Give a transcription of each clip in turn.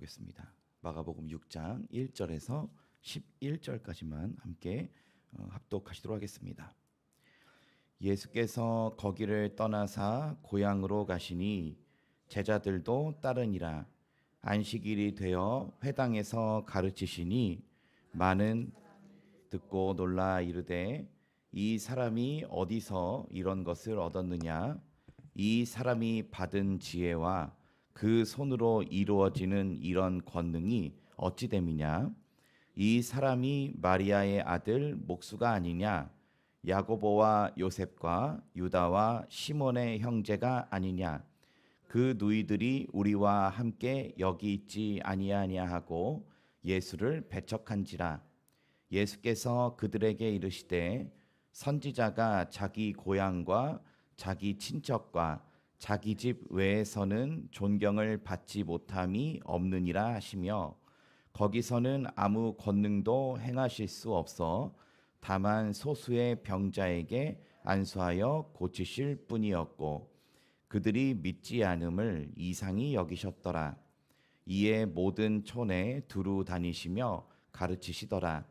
보겠습니다. 마가복음 6장 1절에서 11절까지만 함께 합독하시도록 하겠습니다. 예수께서 거기를 떠나사 고향으로 가시니 제자들도 따르니라. 안식일이 되어 회당에서 가르치시니 많은 듣고 놀라 이르되 이 사람이 어디서 이런 것을 얻었느냐? 이 사람이 받은 지혜와 그 손으로 이루어지는 이런 권능이 어찌 됨이냐? 이 사람이 마리아의 아들 목수가 아니냐? 야고보와 요셉과 유다와 시몬의 형제가 아니냐? 그 누이들이 우리와 함께 여기 있지 아니하냐 하고 예수를 배척한지라. 예수께서 그들에게 이르시되 선지자가 자기 고향과 자기 친척과 자기 집 외에서는 존경을 받지 못함이 없느니라 하시며, 거기서는 아무 권능도 행하실 수 없어 다만 소수의 병자에게 안수하여 고치실 뿐이었고, 그들이 믿지 않음을 이상히 여기셨더라. 이에 모든 촌에 두루 다니시며 가르치시더라.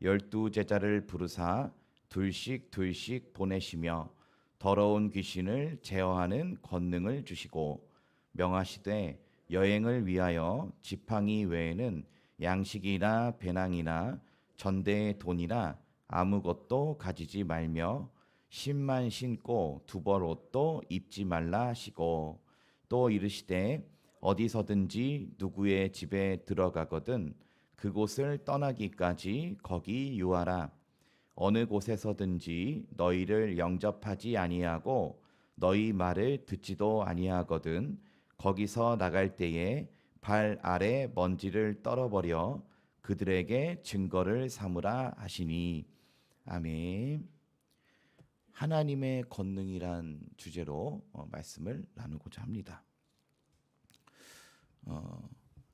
12제자를 부르사 둘씩 둘씩 보내시며 더러운 귀신을 제어하는 권능을 주시고 명하시되 여행을 위하여 지팡이 외에는 양식이나 배낭이나 전대의 돈이나 아무것도 가지지 말며 신만 신고 두벌 옷도 입지 말라 하시고, 또 이르시되 어디서든지 누구의 집에 들어가거든 그곳을 떠나기까지 거기 유하라. 어느 곳에서든지 너희를 영접하지 아니하고 너희 말을 듣지도 아니하거든 거기서 나갈 때에 발 아래 먼지를 떨어버려 그들에게 증거를 삼으라 하시니. 아멘. 하나님의 권능이란 주제로 말씀을 나누고자 합니다.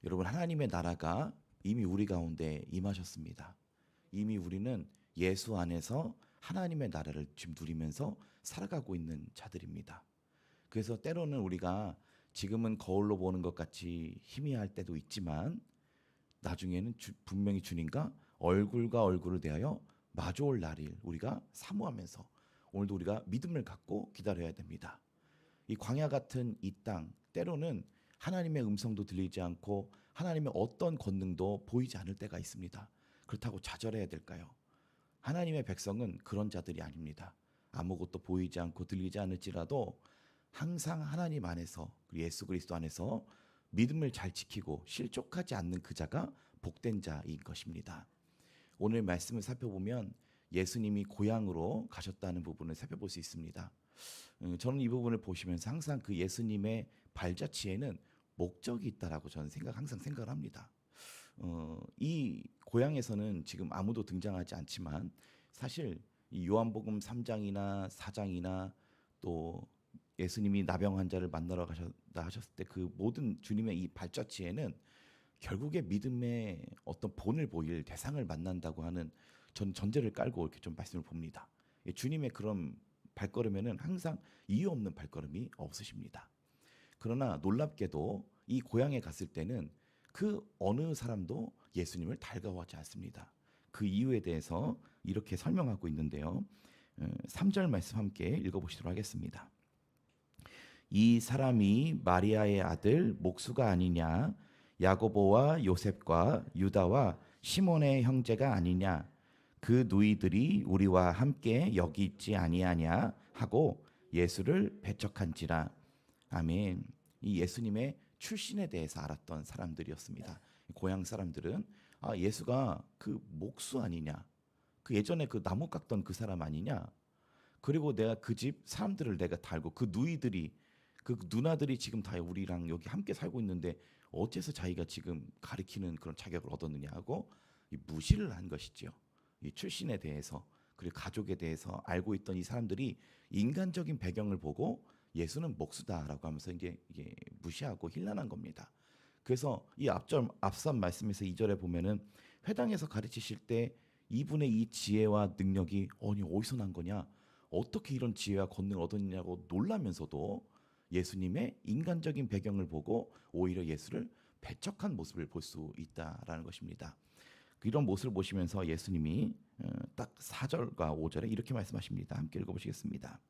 여러분, 하나님의 나라가 이미 우리 가운데 임하셨습니다. 이미 우리는 예수 안에서 하나님의 나라를 지금 누리면서 살아가고 있는 자들입니다. 그래서 때로는 우리가 지금은 거울로 보는 것 같이 희미할 때도 있지만 나중에는 분명히 주님과 얼굴과 얼굴을 대하여 마주올 날을 우리가 사모하면서 오늘도 우리가 믿음을 갖고 기다려야 됩니다. 이 광야 같은 이 땅, 때로는 하나님의 음성도 들리지 않고 하나님의 어떤 권능도 보이지 않을 때가 있습니다. 그렇다고 좌절해야 될까요? 하나님의 백성은 그런 자들이 아닙니다. 아무것도 보이지 않고 들리지 않을지라도 항상 하나님 안에서, 예수 그리스도 안에서 믿음을 잘 지키고 실족하지 않는 그 자가 복된 자인 것입니다. 오늘 말씀을 살펴보면 예수님이 고향으로 가셨다는 부분을 살펴볼 수 있습니다. 저는 이 부분을 보시면서 항상 그 예수님의 발자취에는 목적이 있다라고 저는 항상 생각을 합니다. 이 고향에서는 지금 아무도 등장하지 않지만 사실 이 요한복음 3장이나 4장이나 또 예수님이 나병 환자를 만나러 가셨다 하셨을 때 그 모든 주님의 이 발자취에는 결국에 믿음의 어떤 본을 보일 대상을 만난다고 하는 전 전제를 깔고 이렇게 좀 말씀을 봅니다. 주님의 그런 발걸음에는 항상 이유 없는 발걸음이 없으십니다. 그러나 놀랍게도 이 고향에 갔을 때는 그 어느 사람도 예수님을 달가워하지 않습니다. 그 이유에 대해서 이렇게 설명하고 있는데요. 3절 말씀 함께 읽어보시도록 하겠습니다. 이 사람이 마리아의 아들 목수가 아니냐? 야고보와 요셉과 유다와 시몬의 형제가 아니냐? 그 누이들이 우리와 함께 여기 있지 아니하냐? 하고 예수를 배척한지라. 아멘. 이 예수님의 출신에 대해서 알았던 사람들이었습니다. 고향 사람들은 예수가 그 목수 아니냐? 그 예전에 그 나무 깎던 그 사람 아니냐? 그리고 내가 그 집 사람들을 내가 달고 그 누이들이 그 누나들이 지금 다 우리랑 여기 함께 살고 있는데 어째서 자기가 지금 가리키는 그런 자격을 얻었느냐 하고 무시를 한 것이죠. 이 출신에 대해서 그리고 가족에 대해서 알고 있던 이 사람들이 인간적인 배경을 보고 예수는 목수다라고 하면서 이게 무시하고 힐난한 겁니다. 그래서 이 앞선 말씀에서 2절에 보면은 회당에서 가르치실 때 이분의 이 지혜와 능력이 어디서 난 거냐, 어떻게 이런 지혜와 권능을 얻었냐고 놀라면서도 예수님의 인간적인 배경을 보고 오히려 예수를 배척한 모습을 볼 수 있다라는 것입니다. 이런 모습을 보시면서 예수님이 딱 4절과 5절에 이렇게 말씀하십니다. 함께 읽어보시겠습니다.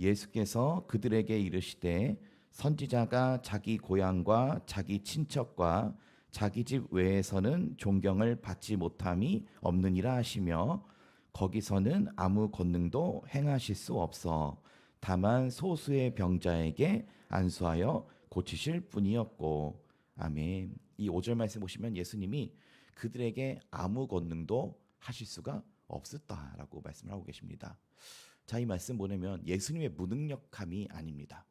예수께서 그들에게 이르시되 선지자가 자기 고향과 자기 친척과 자기 집 외에서는 존경을 받지 못함이 없느니라 하시며 거기서는 아무 권능도 행하실 수 없어 다만 소수의 병자에게 안수하여 고치실 뿐이었고. 아멘. 이 5절 말씀 보시면 예수님이 그들에게 아무 권능도 하실 수가 없었다라고 말씀을 하고 계십니다. 자, 이 말씀 보내면 예수님의 무능력함이 아닙니다.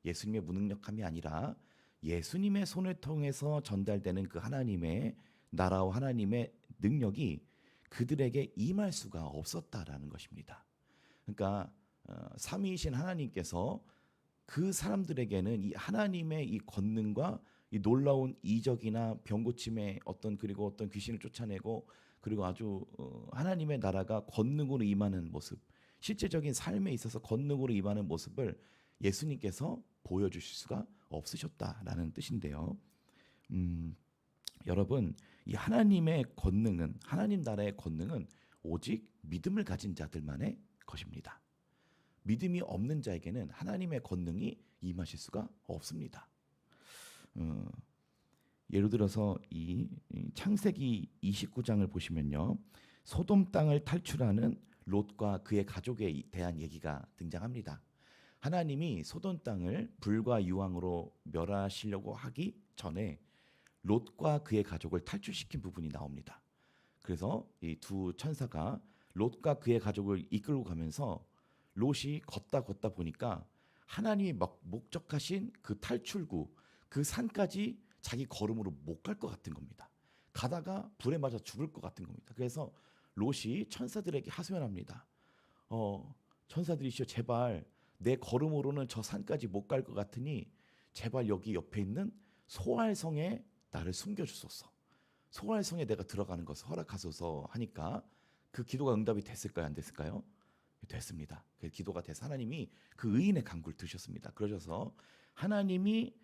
예수님의 무능력함이 아니라 예수님의 손을 통해서 전달되는 그 하나님의 나라와 하나님의 능력이 그들에게 임할 수가 없었다라는 것입니다. 그러니까 삼위이신 하나님께서 그 사람들에게는 이 하나님의 이 권능과 이 놀라운 이적이나 병 고침의 그리고 어떤 귀신을 쫓아내고 그리고 아주 하나님의 나라가 권능으로 임하는 모습, 실제적인 삶에 있어서 권능으로 임하는 모습을 예수님께서 보여주실 수가 없으셨다라는 뜻인데요. 여러분, 이 하나님의 권능은, 하나님 나라의 권능은 오직 믿음을 가진 자들만의 것입니다. 믿음이 없는 자에게는 하나님의 권능이 임하실 수가 없습니다. 예를 들어서 이 창세기 29장을 보시면요, 소돔 땅을 탈출하는 롯과 그의 가족에 대한 얘기가 등장합니다. 하나님이 소돔 땅을 불과 유황으로 멸하시려고 하기 전에 롯과 그의 가족을 탈출시킨 부분이 나옵니다. 그래서 이 두 천사가 롯과 그의 가족을 이끌고 가면서 롯이 걷다 보니까 하나님이 막 목적하신 그 탈출구, 그 산까지 자기 걸음으로 못 갈 것 같은 겁니다. 가다가 불에 맞아 죽을 것 같은 겁니다. 그래서 롯이 천사들에게 하소연합니다. 천사들이시여, 제발 내 걸음으로는 저 산까지 못 갈 것 같으니 제발 여기 옆에 있는 소알성에 나를 숨겨주소서. 소알성에 내가 들어가는 것을 허락하소서 하니까 그 기도가 응답이 됐을까요? 안 됐을까요? 됐습니다. 그 기도가 돼서 하나님이 그 의인의 간구를 들으셨습니다. 그러셔서 하나님이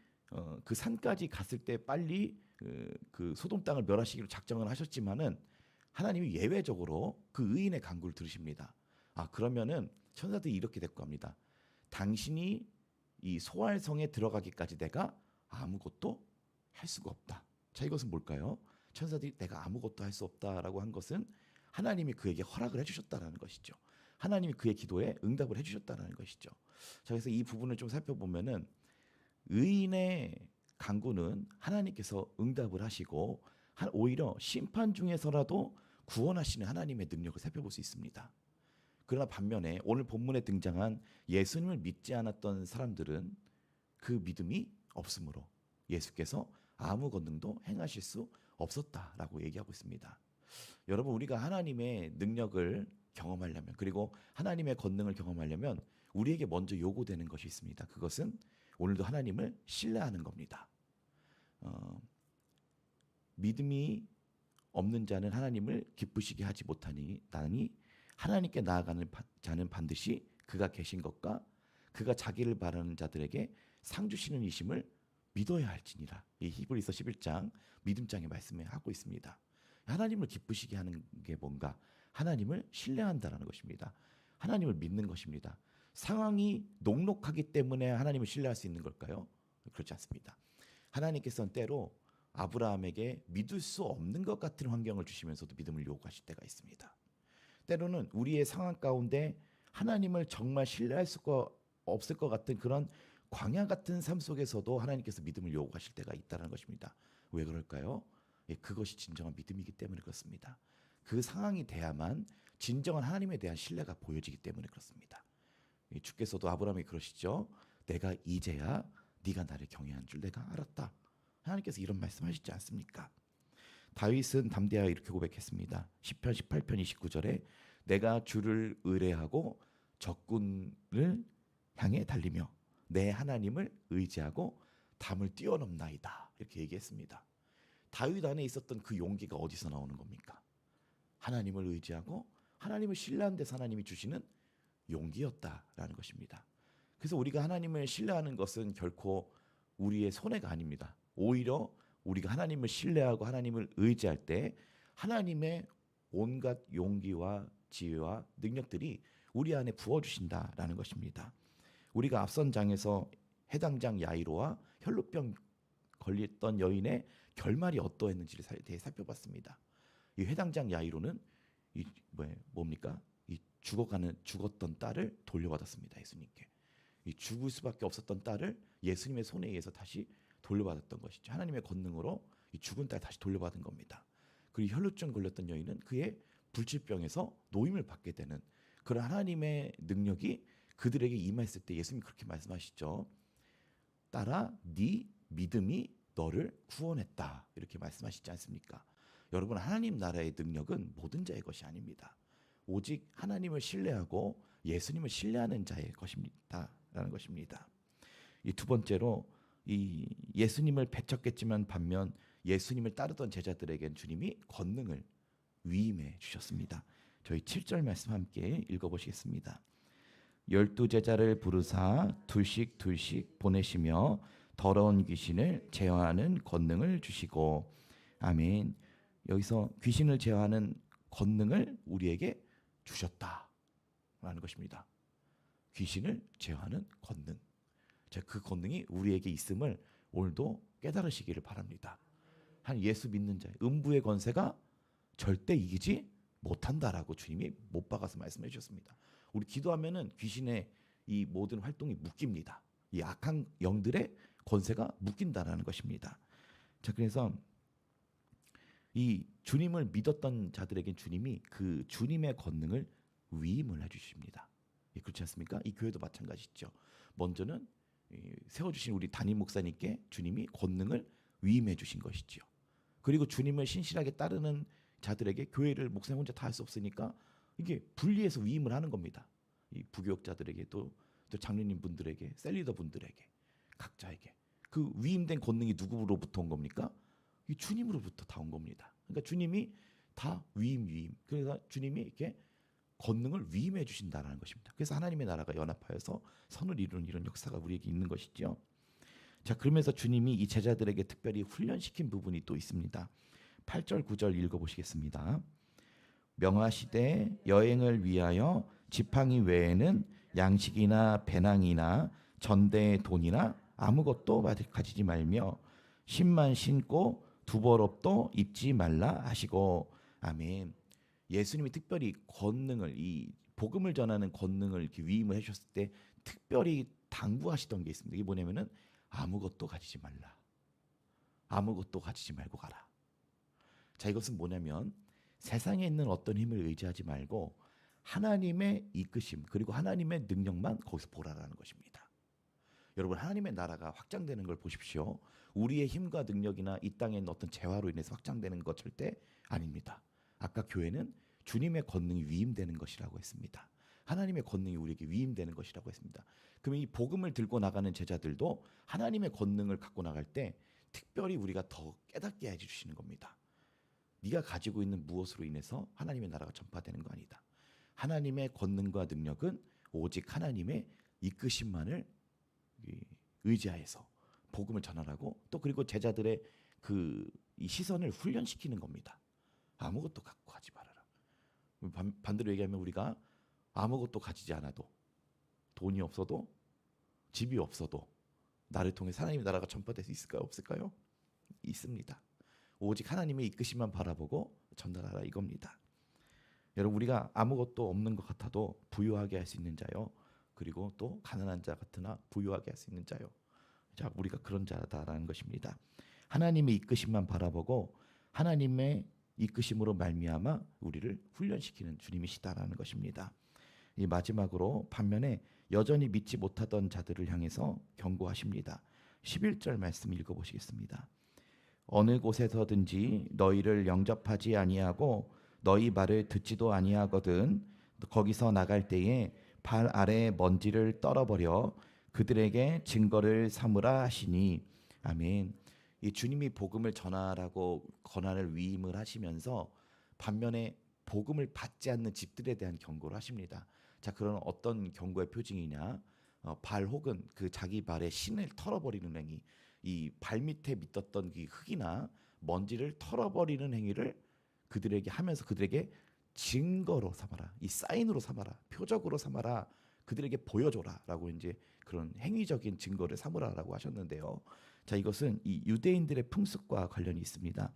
그 산까지 갔을 때 빨리 그 소돔 땅을 멸하시기로 작정을 하셨지만은 하나님이 예외적으로 그 의인의 간구를 들으십니다. 그러면은 천사들이 이렇게 대꾸합니다. 당신이 이 소알성에 들어가기까지 내가 아무것도 할 수가 없다. 자, 이것은 뭘까요? 천사들이 내가 아무것도 할 수 없다라고 한 것은 하나님이 그에게 허락을 해주셨다라는 것이죠. 하나님이 그의 기도에 응답을 해주셨다는 것이죠. 자, 그래서 이 부분을 좀 살펴보면은 의인의 간구는 하나님께서 응답을 하시고 오히려 심판 중에서라도 구원하시는 하나님의 능력을 살펴볼 수 있습니다. 그러나 반면에 오늘 본문에 등장한 예수님을 믿지 않았던 사람들은 그 믿음이 없으므로 예수께서 아무 권능도 행하실 수 없었다라고 얘기하고 있습니다. 여러분, 우리가 하나님의 능력을 경험하려면, 그리고 하나님의 권능을 경험하려면 우리에게 먼저 요구되는 것이 있습니다. 그것은 오늘도 하나님을 신뢰하는 겁니다. 믿음이 없는 자는 하나님을 기쁘시게 하지 못하니 하나님께 나아가는 자는 반드시 그가 계신 것과 그가 자기를 바라는 자들에게 상 주시는 이심을 믿어야 할지니라. 이 히브리서 11장 믿음장의 말씀에 하고 있습니다. 하나님을 기쁘시게 하는 게 뭔가? 하나님을 신뢰한다라는 것입니다. 하나님을 믿는 것입니다. 상황이 녹록하기 때문에 하나님을 신뢰할 수 있는 걸까요? 그렇지 않습니다. 하나님께서는 때로 아브라함에게 믿을 수 없는 것 같은 환경을 주시면서도 믿음을 요구하실 때가 있습니다. 때로는 우리의 상황 가운데 하나님을 정말 신뢰할 수가 없을 것 같은 그런 광야 같은 삶 속에서도 하나님께서 믿음을 요구하실 때가 있다는 것입니다. 왜 그럴까요? 그것이 진정한 믿음이기 때문에 그렇습니다. 그 상황이 돼야만 진정한 하나님에 대한 신뢰가 보여지기 때문에 그렇습니다. 주께서도 아브라함이 그러시죠. 내가 이제야 네가 나를 경외한 줄 내가 알았다. 하나님께서 이런 말씀하시지 않습니까? 다윗은 담대하여 이렇게 고백했습니다. 시편 18편 29절에 내가 주를 의뢰하고 적군을 향해 달리며 내 하나님을 의지하고 담을 뛰어넘나이다. 이렇게 얘기했습니다. 다윗 안에 있었던 그 용기가 어디서 나오는 겁니까? 하나님을 의지하고 하나님을 신뢰하는 데서 하나님이 주시는 용기였다라는 것입니다. 그래서 우리가 하나님을 신뢰하는 것은 결코 우리의 손해가 아닙니다. 오히려 우리가 하나님을 신뢰하고 하나님을 의지할 때 하나님의 온갖 용기와 지혜와 능력들이 우리 안에 부어주신다라는 것입니다. 우리가 앞선 장에서 해당 장 야이로와 혈루병 걸렸던 여인의 결말이 어떠했는지를 대해 살펴봤습니다. 이 해당 장 야이로는 뭡니까? 이 죽었던 딸을 돌려받았습니다. 예수님께. 이 죽을 수밖에 없었던 딸을 예수님의 손에 의해서 다시 돌려받았던 것이죠. 하나님의 권능으로 이 죽은 딸 다시 돌려받은 겁니다. 그리고 혈루증 걸렸던 여인은 그의 불치병에서 노임을 받게 되는 그런 하나님의 능력이 그들에게 임했을 때 예수님이 그렇게 말씀하시죠. 딸아, 네 믿음이 너를 구원했다. 이렇게 말씀하시지 않습니까? 여러분, 하나님 나라의 능력은 모든 자의 것이 아닙니다. 오직 하나님을 신뢰하고 예수님을 신뢰하는 자의 것입니다라는 것입니다. 이 두 번째로 이 예수님을 배척했지만 반면 예수님을 따르던 제자들에겐 주님이 권능을 위임해 주셨습니다. 저희 7절 말씀 함께 읽어보시겠습니다. 12 제자를 부르사 둘씩 보내시며 더러운 귀신을 제어하는 권능을 주시고. 아멘. 여기서 귀신을 제어하는 권능을 우리에게 주셨다라는 것입니다. 귀신을 제어하는 권능. 그 권능이 우리에게 있음을 오늘도 깨달으시기를 바랍니다. 한 예수 믿는 자의 음부의 권세가 절대 이기지 못한다라고 주님이 못 박아서 말씀해 주셨습니다. 우리 기도하면은 귀신의 이 모든 활동이 묶입니다. 이 악한 영들의 권세가 묶인다라는 것입니다. 자, 그래서 이 주님을 믿었던 자들에겐 주님이 그 주님의 권능을 위임을 해주십니다. 그렇지 않습니까? 이 교회도 마찬가지죠. 먼저는 세워주신 우리 담임 목사님께 주님이 권능을 위임해 주신 것이지요. 그리고 주님을 신실하게 따르는 자들에게 교회를 목사님 혼자 다 할 수 없으니까 이게 분리해서 위임을 하는 겁니다. 이 부교역자들에게 또 장로님 분들에게, 셀리더 분들에게, 각자에게 그 위임된 권능이 누구로부터 온 겁니까? 이 주님으로부터 다 온 겁니다. 그러니까 주님이 다 위임. 그래서 주님이 이렇게 권능을 위임해 주신다는 것입니다. 그래서 하나님의 나라가 연합하여서 선을 이루는 이런 역사가 우리에게 있는 것이죠. 자, 그러면서 주님이 이 제자들에게 특별히 훈련시킨 부분이 또 있습니다. 8절 9절 읽어보시겠습니다. 명하시되 여행을 위하여 지팡이 외에는 양식이나 배낭이나 전대의 돈이나 아무것도 가지지 말며 신만 신고 두벌옷도 입지 말라 하시고. 아멘. 예수님이 특별히 권능을, 이 복음을 전하는 권능을 이렇게 위임을 해주셨을 때 특별히 당부하시던 게 있습니다. 이게 뭐냐면은 아무것도 가지지 말라. 아무것도 가지지 말고 가라. 자, 이것은 뭐냐면 세상에 있는 어떤 힘을 의지하지 말고 하나님의 이끄심 그리고 하나님의 능력만 거기서 보라라는 것입니다. 여러분, 하나님의 나라가 확장되는 걸 보십시오. 우리의 힘과 능력이나 이 땅에 있는 어떤 재화로 인해서 확장되는 것 절대 아닙니다. 아까 교회는 주님의 권능이 위임되는 것이라고 했습니다. 하나님의 권능이 우리에게 위임되는 것이라고 했습니다. 그럼 이 복음을 들고 나가는 제자들도 하나님의 권능을 갖고 나갈 때 특별히 우리가 더 깨닫게 해주시는 겁니다. 네가 가지고 있는 무엇으로 인해서 하나님의 나라가 전파되는 거 아니다. 하나님의 권능과 능력은 오직 하나님의 이끄심만을 의지하여서 복음을 전하라고, 또 그리고 제자들의 이 시선을 훈련시키는 겁니다. 아무것도 갖고 가지 말아라. 반대로 얘기하면 우리가 아무것도 가지지 않아도, 돈이 없어도, 집이 없어도 나를 통해 하나님의 나라가 전파될 수 있을까요? 없을까요? 있습니다. 오직 하나님의 이끄심만 바라보고 전달하라 이겁니다. 여러분, 우리가 아무것도 없는 것 같아도 부유하게 할 수 있는 자요, 그리고 또 가난한 자 같으나 부유하게 할 수 있는 자요. 자, 우리가 그런 자다라는 것입니다. 하나님의 이끄심만 바라보고 하나님의 이끄심으로 말미암아 우리를 훈련시키는 주님이시다라는 것입니다. 이 마지막으로 반면에 여전히 믿지 못하던 자들을 향해서 경고하십니다. 11절 말씀 읽어보시겠습니다. 어느 곳에서든지 너희를 영접하지 아니하고 너희 말을 듣지도 아니하거든 거기서 나갈 때에 발 아래의 먼지를 떨어버려 그들에게 증거를 삼으라 하시니. 아멘. 이 주님이 복음을 전하라고 권한을 위임을 하시면서 반면에 복음을 받지 않는 집들에 대한 경고를 하십니다. 자, 그런 어떤 경고의 표징이냐? 발 혹은 그 자기 발에 신을 털어버리는 행위. 이 발밑에 밑었던 그 흙이나 먼지를 털어버리는 행위를 그들에게 하면서 그들에게 증거로 삼아라, 이 사인으로 삼아라, 표적으로 삼아라, 그들에게 보여줘라라고 이제 그런 행위적인 증거를 삼으라라고 하셨는데요. 자, 이것은 이 유대인들의 풍습과 관련이 있습니다.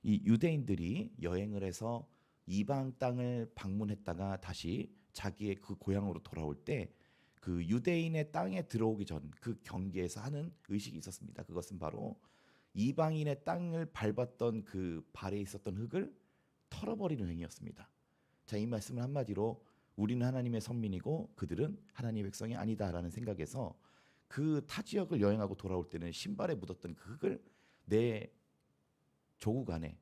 이 유대인들이 여행을 해서 이방 땅을 방문했다가 다시 자기의 그 고향으로 돌아올 때 그 유대인의 땅에 들어오기 전 그 경계에서 하는 의식이 있었습니다. 그것은 바로 이방인의 땅을 밟았던 그 발에 있었던 흙을 털어버리는 행위였습니다. 자, 이 말씀은 한마디로 우리는 하나님의 선민이고 그들은 하나님의 백성이 아니다라는 생각에서 그 타 지역을 여행하고 돌아올 때는 신발에 묻었던 그 흙을 내 조국 안에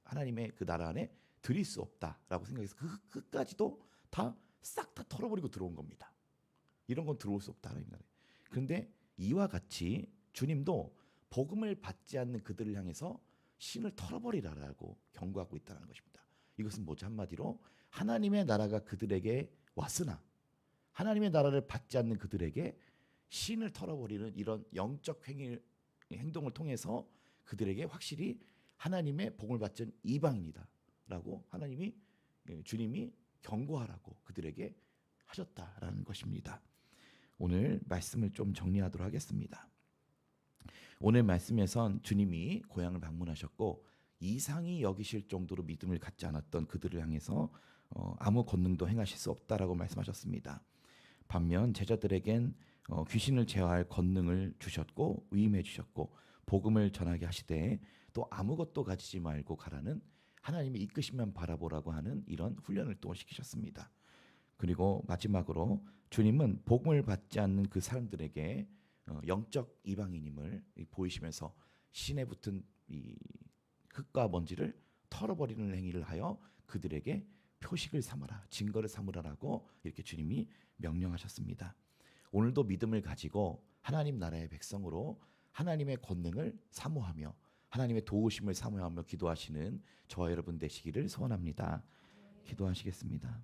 하나님의 그 나라 안에 들일 수 없다라고 생각해서 그 흙까지도 다 싹 다 털어버리고 들어온 겁니다. 이런 건 들어올 수 없다라는 말이에요. 그런데 이와 같이 주님도 복음을 받지 않는 그들을 향해서 신을 털어버리라라고 경고하고 있다는 것입니다. 이것은 뭐지? 한마디로 하나님의 나라가 그들에게 왔으나 하나님의 나라를 받지 않는 그들에게 신을 털어버리는 이런 영적 행동을 통해서 그들에게 확실히 하나님의 복을 받은 이방인이다라고 주님이 경고하라고 그들에게 하셨다라는 것입니다. 오늘 말씀을 좀 정리하도록 하겠습니다. 오늘 말씀에선 주님이 고향을 방문하셨고 이상히 여기실 정도로 믿음을 갖지 않았던 그들을 향해서 아무 권능도 행하실 수 없다라고 말씀하셨습니다. 반면 제자들에겐 귀신을 제어할 권능을 주셨고 위임해 주셨고 복음을 전하게 하시되 또 아무것도 가지지 말고 가라는 하나님의 이끄심만 바라보라고 하는 이런 훈련을 또 시키셨습니다. 그리고 마지막으로 주님은 복음을 받지 않는 그 사람들에게 영적 이방인임을 보이시면서 신에 붙은 이 흙과 먼지를 털어버리는 행위를 하여 그들에게 표식을 삼아라, 증거를 삼으라라고 이렇게 주님이 명령하셨습니다. 오늘도 믿음을 가지고 하나님 나라의 백성으로 하나님의 권능을 사모하며 하나님의 도우심을 사모하며 기도하시는 저와 여러분 되시기를 소원합니다. 기도하시겠습니다.